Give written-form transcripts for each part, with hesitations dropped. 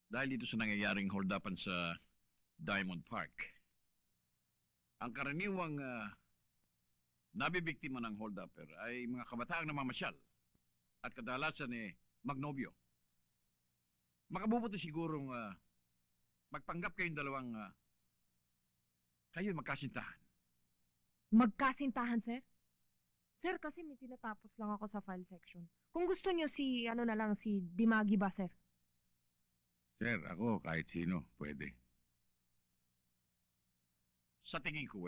Dahil dito sa nangyayaring hold-upan sa Diamond Park, ang karaniwang nabibiktima ng hold-upper ay mga kabataang namamasyal at kadalasan magnobyo. Makabubuti sigurong magpanggap kayong dalawang kayo magkasintahan. Magkasintahan, sir? Sir, kasi may tinatapos lang ako sa file section. Kung gusto niyo si Dimagi ba, sir? Sir, ako kahit sino, pwede. Sa tingin ko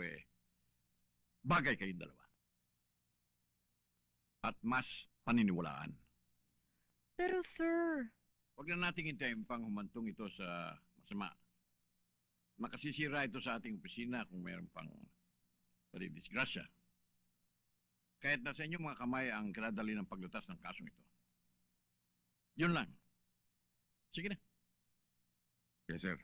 bagay kayong dalawa. At mas paniniwalaan. Pero, sir... Huwag na nating hintayin pang humantong ito sa masama. Makasisira ito sa ating opisina kung mayroon pang disgrasya. Kahit nasa inyong mga kamay ang kinadali ng paglutas ng kasong ito. Yun lang. Sige na. Yes, sir.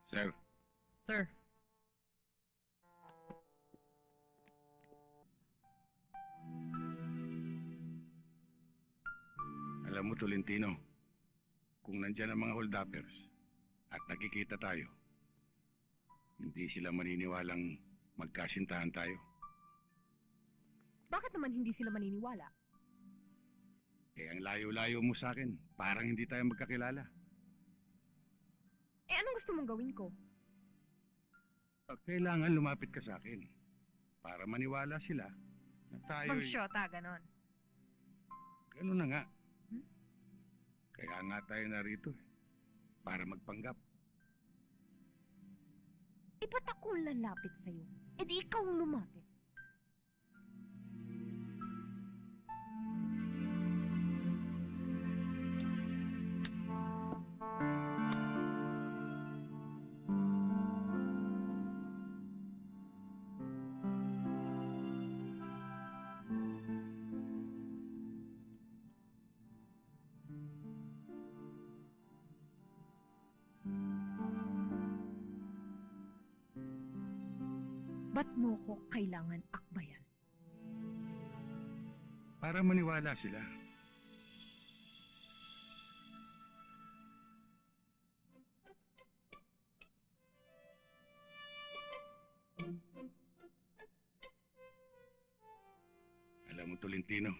Sir. Sir. Alam mo, Tolentino, kung nandyan ang mga hold-uppers at nakikita tayo, hindi sila maniniwalang magkasintahan tayo. Bakit naman hindi sila maniniwala? Ang layo-layo mo sa akin, parang hindi tayo magkakilala. Anong gusto mong gawin ko? Kailangan lumapit ka sa akin para maniwala sila na tayo... Magsyota, ganon. Ganun na nga. Kaya nga tayo narito para magpanggap. Ba't ako lalapit sa'yo? Di ikaw ang lumapit. Ba't mo ko kailangan akbayan? Para maniwala sila. Alam mo, Tolentino,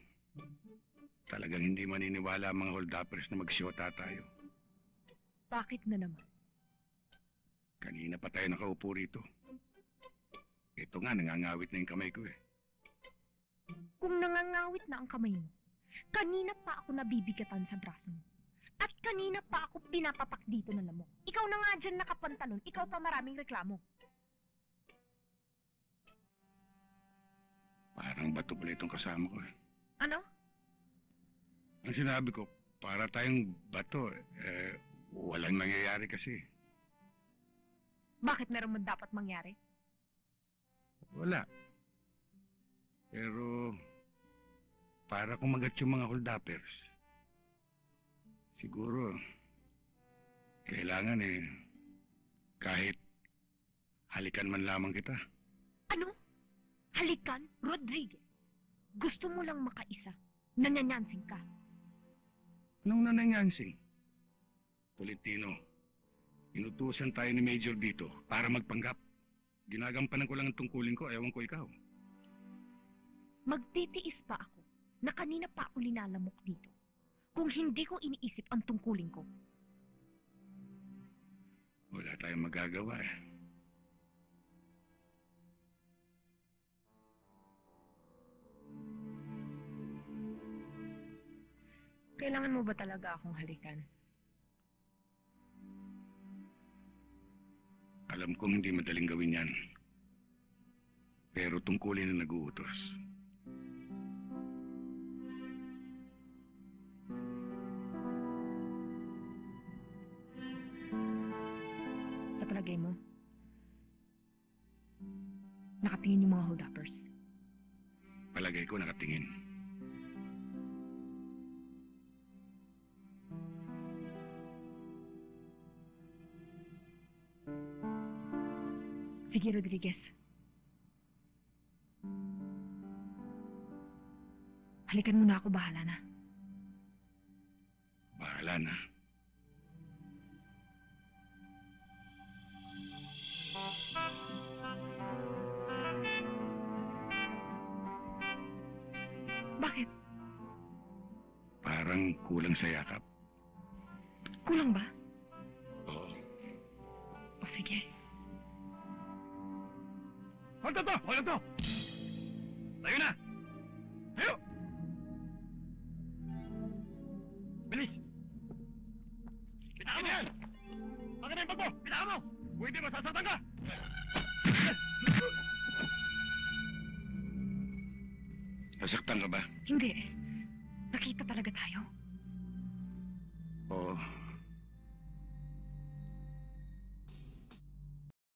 talagang hindi maniniwala ang mga hold-uppers na magsyota tayo. Bakit na naman? Kanina pa tayo nakaupo rito. Ito nga, nangangawit na yung kamay ko Kung nangangawit na ang kamay mo, kanina pa ako nabibigatan sa braso mo. At kanina pa ako pinapapak dito ng lamok. Ikaw na nga dyan nakapantalon, ikaw pa maraming reklamo. Parang bato pala itong kasama ko Ano? Ang sinabi ko, para tayong bato, walang nangyayari kasi. Bakit meron mo dapat mangyari? Wala. Pero, para kumagat yung mga hold-uppers, siguro, kailangan kahit halikan man lamang kita. Ano? Halikan, Rodriguez. Gusto mo lang makaisa. Nanyanyansing ka. Anong nananyansing? Tolentino, inutusan tayo ni Major dito para magpanggap. Ginagampanan ko lang ang tungkulin ko, ewan ko ikaw. Magtitiis pa ako na kanina pa ako linalamok dito kung hindi ko iniisip ang tungkulin ko. Wala tayong magagawa Kailangan mo ba talaga akong halikan? Alam kong hindi madaling gawin yan. Pero tungkulin na nag-uutos. Sa palagay mo, nakatingin yung mga hold-uppers. Palagay ko nakatingin. Sige, Rodriguez. Halikan mo na ako, bahala na. Bahala na. Bakit? Parang kulang sa yakap. Kulang ba? Oo. O sige. Hold to! Hold to! Tayo na! Tayo! Bilis! Bitawan mo! Yan! Bakit na yung pagbo? Bitawan mo! Kung hindi, masasatan ka! Nasaktan ka ba? Hindi. Nakita talaga tayo. Oo.